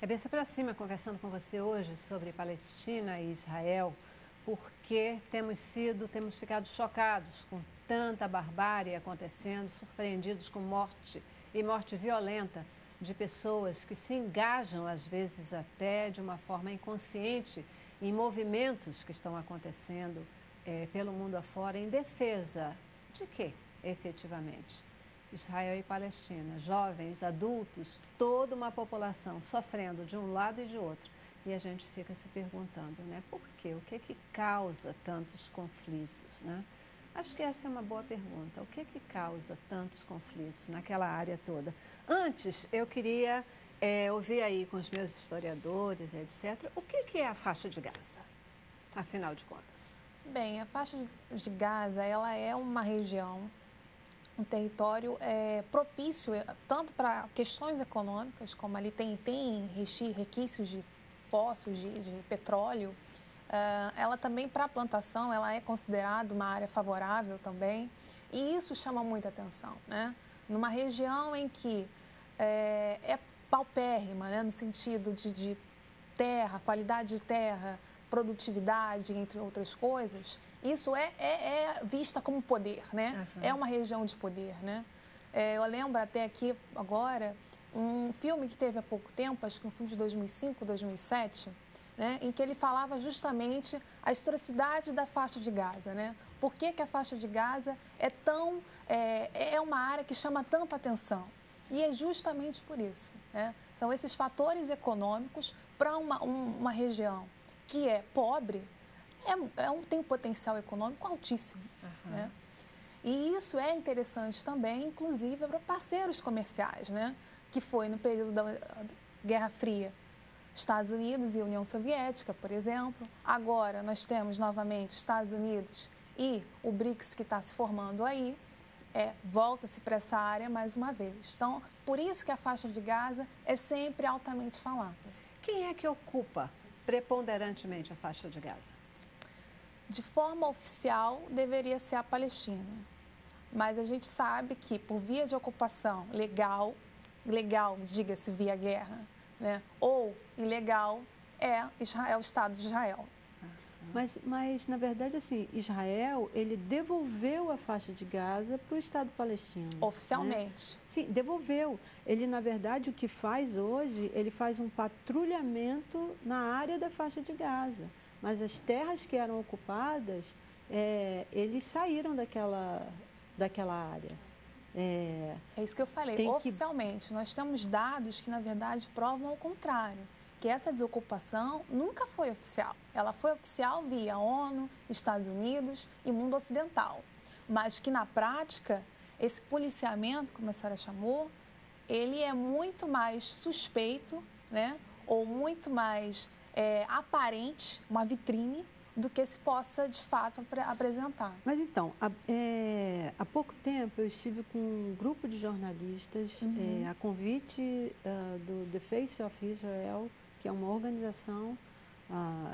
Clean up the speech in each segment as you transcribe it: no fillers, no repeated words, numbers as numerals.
Cabeça para cima, conversando com você hoje sobre Palestina e Israel, porque temos ficado chocados com tanta barbárie acontecendo, surpreendidos com morte e morte violenta de pessoas que se engajam, às vezes até de uma forma inconsciente, em movimentos que estão acontecendo pelo mundo afora em defesa de quê, efetivamente? Israel e Palestina, jovens, adultos, toda uma população sofrendo de um lado e de outro. E a gente fica se perguntando, né, por quê? O que é que causa tantos conflitos, né? Acho que essa é uma boa pergunta. O que é que causa tantos conflitos naquela área toda? Antes, eu queria ouvir aí com os meus historiadores, etc., o que é a faixa de Gaza, afinal de contas? Bem, a faixa de Gaza, ela é uma região, um território propício tanto para questões econômicas, como ali tem requisitos de fósseis, de petróleo, ela também para a plantação, ela é considerada uma área favorável também, e isso chama muita atenção, né? Numa região em que é paupérrima, né? No sentido de terra, qualidade de terra, produtividade, entre outras coisas, isso é vista como poder, né? Uhum. É uma região de poder, né? Eu lembro até aqui, agora, um filme que teve há pouco tempo, acho que um filme de 2005, 2007, né? Em que ele falava justamente a historicidade da faixa de Gaza, né? Por que a faixa de Gaza é uma área que chama tanta atenção? E é justamente por isso, né? São esses fatores econômicos para uma região que é pobre, tem um potencial econômico altíssimo, né? E isso é interessante também, inclusive, para parceiros comerciais, né? Que foi no período da Guerra Fria, Estados Unidos e União Soviética, por exemplo. Agora nós temos novamente Estados Unidos e o BRICS que está se formando aí, volta-se para essa área mais uma vez. Então, por isso que a faixa de Gaza é sempre altamente falada. Quem é que ocupa preponderantemente a faixa de Gaza? De forma oficial, deveria ser a Palestina. Mas a gente sabe que, por via de ocupação legal, diga-se via guerra, né, ou ilegal, é o Estado de Israel. Mas, na verdade, assim, Israel, ele devolveu a faixa de Gaza para o Estado palestino. Oficialmente. Né? Sim, devolveu. Ele, na verdade, o que faz hoje, ele faz um patrulhamento na área da faixa de Gaza. Mas as terras que eram ocupadas, eles saíram daquela área. É isso que eu falei, oficialmente. Nós temos dados que, na verdade, provam ao contrário, que essa desocupação nunca foi oficial. Ela foi oficial via ONU, Estados Unidos e mundo ocidental. Mas que, na prática, esse policiamento, como a senhora chamou, ele é muito mais suspeito, né? Ou muito mais aparente, uma vitrine, do que se possa, de fato, apresentar. Mas, então, há pouco tempo eu estive com um grupo de jornalistas, a convite do The Face of Israel, que é uma organização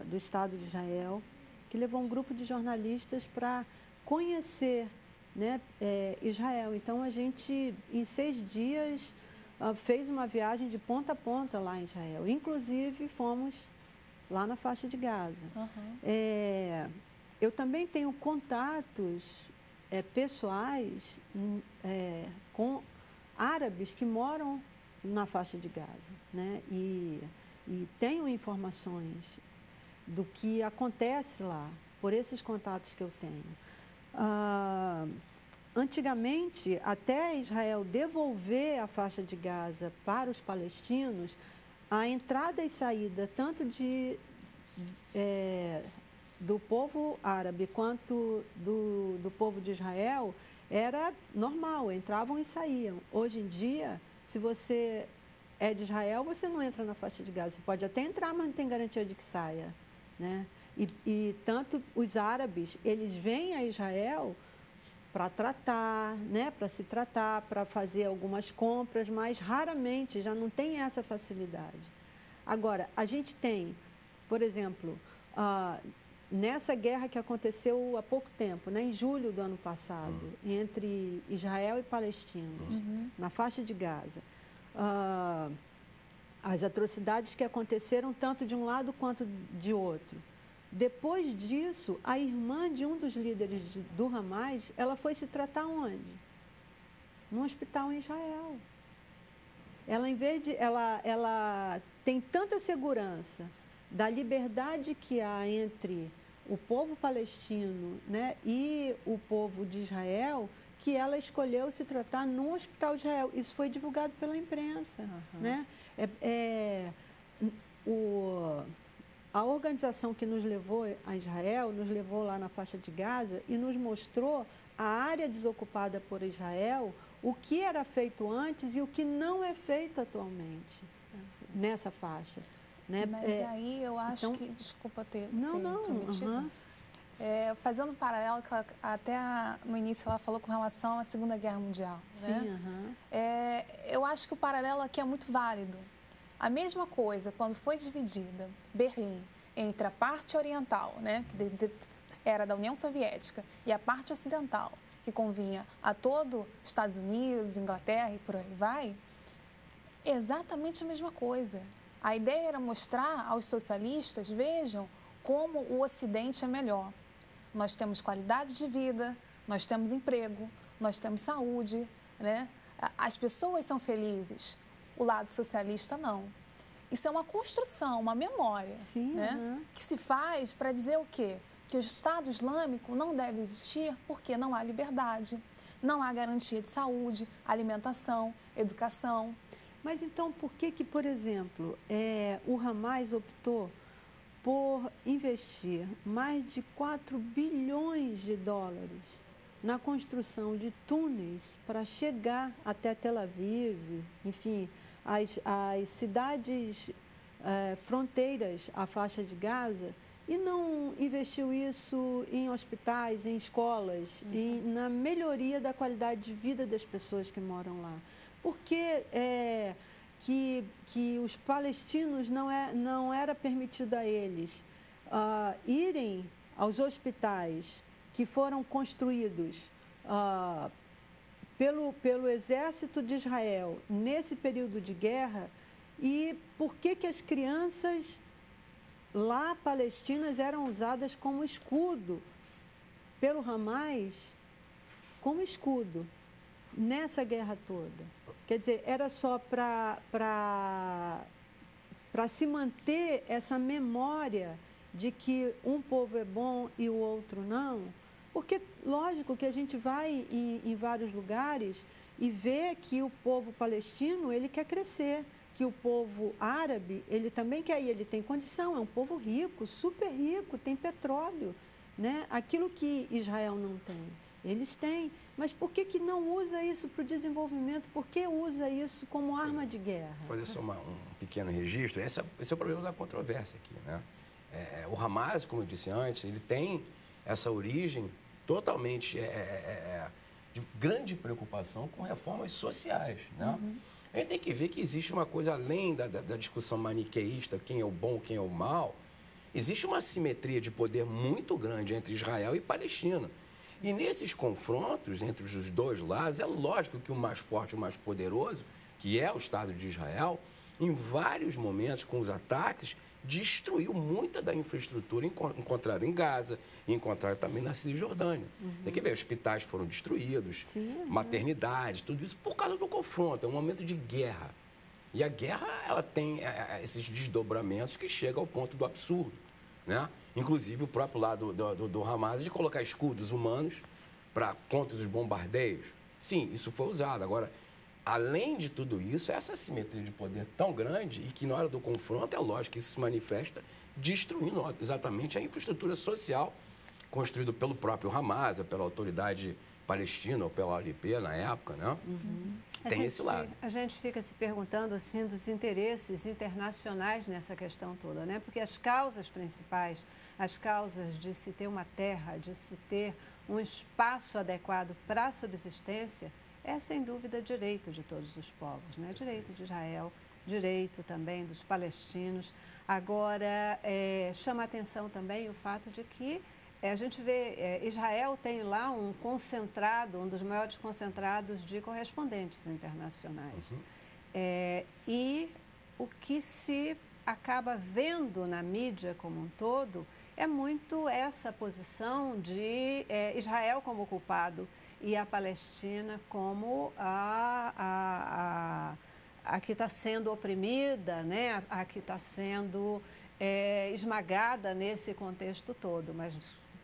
do Estado de Israel, que levou um grupo de jornalistas para conhecer, né, Israel. Então, a gente, em 6 dias, fez uma viagem de ponta a ponta lá em Israel. Inclusive, fomos lá na faixa de Gaza. Eu também tenho contatos pessoais com árabes que moram na faixa de Gaza, né? E tenho informações do que acontece lá, por esses contatos que eu tenho. Antigamente, até Israel devolver a faixa de Gaza para os palestinos, a entrada e saída tanto do povo árabe quanto do povo de Israel era normal, entravam e saíam. Hoje em dia, se você é de Israel, você não entra na faixa de Gaza. Você pode até entrar, mas não tem garantia de que saia, né? E tanto os árabes, eles vêm a Israel para tratar, né, para se tratar, para fazer algumas compras, mas raramente, já não tem essa facilidade. Agora, a gente tem, por exemplo, nessa guerra que aconteceu há pouco tempo, né, em julho do ano passado, entre Israel e palestinos, na faixa de Gaza, as atrocidades que aconteceram tanto de um lado quanto de outro. Depois disso, a irmã de um dos líderes do Hamas, ela foi se tratar onde? Num hospital em Israel. Ela, em vez de, ela tem tanta segurança da liberdade que há entre o povo palestino, né, e o povo de Israel, que ela escolheu se tratar num hospital de Israel. Isso foi divulgado pela imprensa. Né? A organização que nos levou a Israel, nos levou lá na faixa de Gaza e nos mostrou a área desocupada por Israel, o que era feito antes e o que não é feito atualmente nessa faixa. Né? Mas aí eu acho que, desculpa ter intrometido, fazendo um paralelo, que até no início ela falou com relação à Segunda Guerra Mundial. Sim, né? Eu acho que o paralelo aqui é muito válido. A mesma coisa, quando foi dividida Berlim entre a parte oriental, né, que era da União Soviética, e a parte ocidental, que convinha a todo Estados Unidos, Inglaterra e por aí vai, exatamente a mesma coisa. A ideia era mostrar aos socialistas, vejam como o Ocidente é melhor. Nós temos qualidade de vida, nós temos emprego, nós temos saúde, né? As pessoas são felizes, o lado socialista não. Isso é uma construção, uma memória, né? Que se faz para dizer o quê? Que o Estado Islâmico não deve existir porque não há liberdade, não há garantia de saúde, alimentação, educação. Mas então, por que, por exemplo, o Hamas optou por investir mais de 4 bilhões de dólares na construção de túneis para chegar até Tel Aviv, enfim, as cidades fronteiras à faixa de Gaza, e não investiu isso em hospitais, em escolas, na melhoria da qualidade de vida das pessoas que moram lá? Por que que os palestinos não era permitido a eles irem aos hospitais que foram construídos pelo exército de Israel nesse período de guerra? E por que as crianças lá palestinas eram usadas como escudo pelo Hamas, como escudo nessa guerra toda? Quer dizer, era só para se manter essa memória de que um povo é bom e o outro não? Porque, lógico, que a gente vai em vários lugares e vê que o povo palestino, ele quer crescer, que o povo árabe, ele também quer ir, ele tem condição, é um povo rico, super rico, tem petróleo, né? Aquilo que Israel não tem, eles têm. Mas por que não usa isso para o desenvolvimento? Por que usa isso como arma de guerra? Vou fazer só um pequeno registro. Esse é o problema da controvérsia aqui, né? O Hamas, como eu disse antes, ele tem essa origem totalmente de grande preocupação com reformas sociais, né? A gente tem que ver que existe uma coisa além da discussão maniqueísta, quem é o bom, quem é o mal. Existe uma assimetria de poder muito grande entre Israel e Palestina. E nesses confrontos entre os dois lados, é lógico que o mais forte, o mais poderoso, que é o Estado de Israel, em vários momentos, com os ataques, destruiu muita da infraestrutura encontrada em Gaza, e encontrada também na Cisjordânia. Tem que ver, hospitais foram destruídos, maternidades, tudo isso por causa do confronto, é um momento de guerra. E a guerra, ela tem esses desdobramentos que chegam ao ponto do absurdo, né? Inclusive o próprio lado do Hamas de colocar escudos humanos contra os bombardeios. Sim, isso foi usado. Agora, além de tudo isso, essa assimetria de poder tão grande e que na hora do confronto, é lógico que isso se manifesta destruindo exatamente a infraestrutura social construída pelo próprio Hamas, pela autoridade palestina ou pela OLP na época, né? Tem esse lado. A gente fica se perguntando assim dos interesses internacionais nessa questão toda, né? Porque as causas principais, as causas de se ter uma terra, de se ter um espaço adequado para a subsistência, é sem dúvida direito de todos os povos, né? Direito de Israel, direito também dos palestinos. Agora, chama a atenção também o fato de que a gente vê, Israel tem lá um concentrado, um dos maiores concentrados de correspondentes internacionais. E o que se acaba vendo na mídia como um todo é muito essa posição de Israel como culpado e a Palestina como a que está sendo oprimida, né? A que está sendo esmagada nesse contexto todo, mas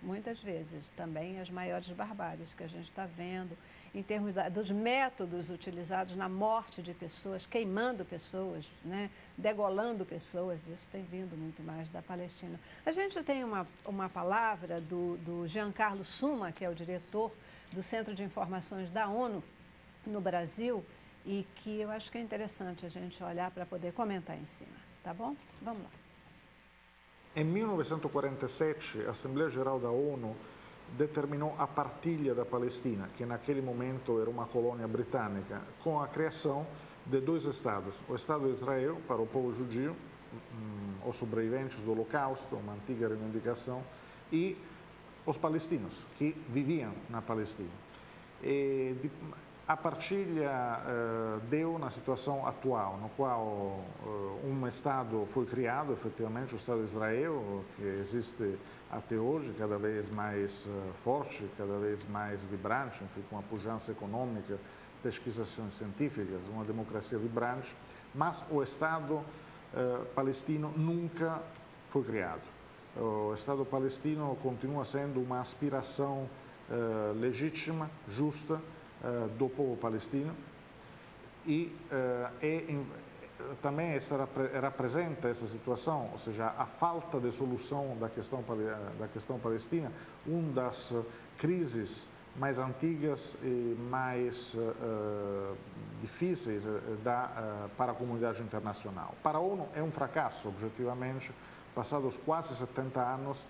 muitas vezes também as maiores barbáries que a gente está vendo em termos dos métodos utilizados na morte de pessoas, queimando pessoas, né? Degolando pessoas, isso tem vindo muito mais da Palestina. A gente tem uma palavra do Giancarlo Summa, que é o diretor do Centro de Informações da ONU no Brasil, e que eu acho que é interessante a gente olhar para poder comentar em cima, tá bom? Vamos lá. Em 1947, a Assembleia Geral da ONU determinou a partilha da Palestina, que naquele momento era uma colônia britânica, com a criação de 2 estados. O Estado de Israel, para o povo judio, os sobreviventes do Holocausto, uma antiga reivindicação, e os palestinos, que viviam na Palestina. A partilha deu na situação atual, no qual um Estado foi criado, efetivamente, o Estado de Israel, que existe até hoje, cada vez mais forte, cada vez mais vibrante, enfim, com uma pujança econômica, pesquisas científicas, uma democracia vibrante, mas o Estado palestino nunca foi criado. O Estado palestino continua sendo uma aspiração legítima, justa, do povo palestino e também representa essa situação, ou seja, a falta de solução da questão palestina, uma das crises mais antigas e mais difíceis para a comunidade internacional. Para a ONU é um fracasso, objetivamente, passados quase 70 anos,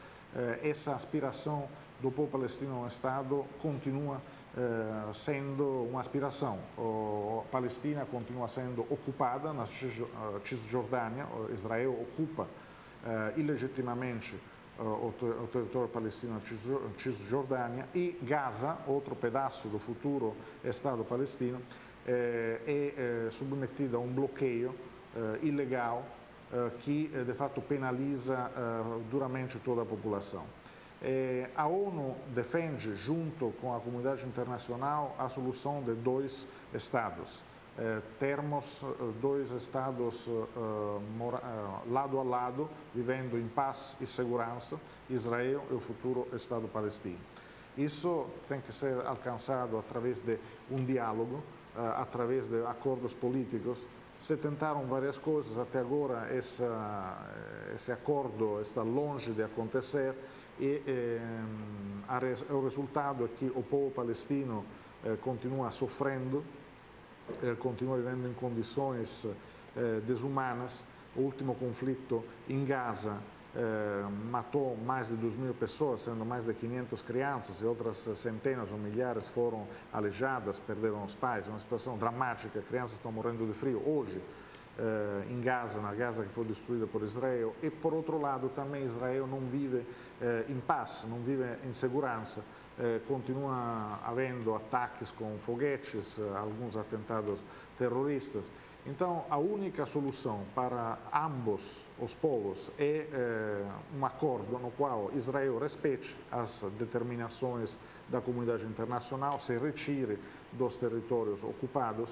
essa aspiração do povo palestino ao Estado continua sendo uma aspiração. A Palestina continua sendo ocupada na Cisjordânia, Israel ocupa ilegitimamente o território palestino na Cisjordânia, e Gaza, outro pedaço do futuro Estado palestino, é submetida a um bloqueio ilegal que de fato penaliza duramente toda a população. A ONU defende, junto com a comunidade internacional, a solução de 2 estados. Termos 2 estados lado a lado, vivendo em paz e segurança, Israel e o futuro Estado palestino. Isso tem que ser alcançado através de um diálogo, através de acordos políticos. Se tentaram várias coisas, até agora esse acordo está longe de acontecer, e o resultado é que o povo palestino continua sofrendo, continua vivendo em condições desumanas. O último conflito em Gaza matou mais de 2.000 pessoas, sendo mais de 500 crianças, e outras centenas ou milhares foram aleijadas, perderam os pais. É uma situação dramática, crianças estão morrendo de frio hoje em Gaza, na Gaza que foi destruída por Israel. E, por outro lado, também Israel não vive em paz, não vive em segurança. Continua havendo ataques com foguetes, alguns atentados terroristas. Então, a única solução para ambos os povos é um acordo no qual Israel respeite as determinações da comunidade internacional, se retire dos territórios ocupados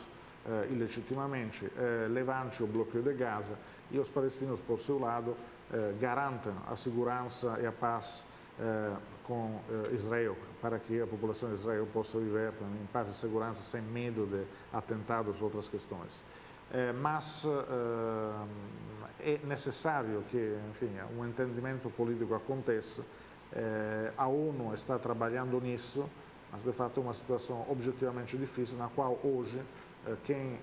ilegitimamente, levante o bloqueio de Gaza, e os palestinos, por seu lado, garantam a segurança e a paz com Israel, para que a população de Israel possa viver em paz e segurança, sem medo de atentados ou outras questões. Mas é necessário que, enfim, um entendimento político aconteça. A ONU está trabalhando nisso, mas de fato é uma situação objetivamente difícil, na qual hoje quem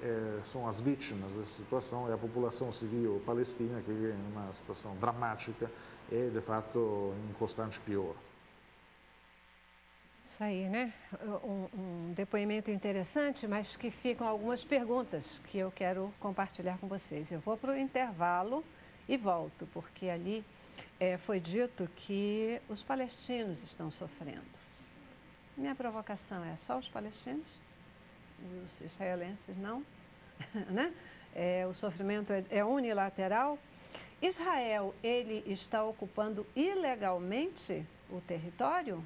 são as vítimas dessa situação é a população civil palestina, que vive em uma situação dramática e de fato em constante pior. Isso aí, né? Um depoimento interessante, mas que ficam algumas perguntas que eu quero compartilhar com vocês. Eu vou para o intervalo e volto, porque ali foi dito que os palestinos estão sofrendo. Minha provocação é: só os palestinos? Os israelenses não? Né? o sofrimento é unilateral. Israel, ele está ocupando ilegalmente o território?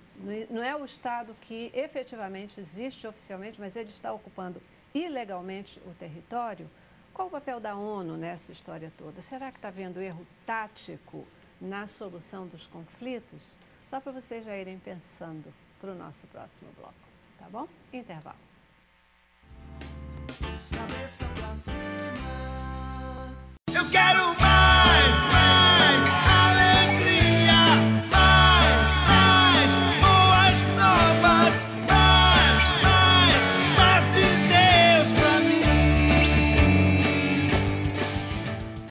Não é o Estado que efetivamente existe oficialmente, mas ele está ocupando ilegalmente o território? Qual o papel da ONU nessa história toda? Será que está havendo erro tático na solução dos conflitos? Só para vocês já irem pensando para o nosso próximo bloco, tá bom? Intervalo. Eu quero mais.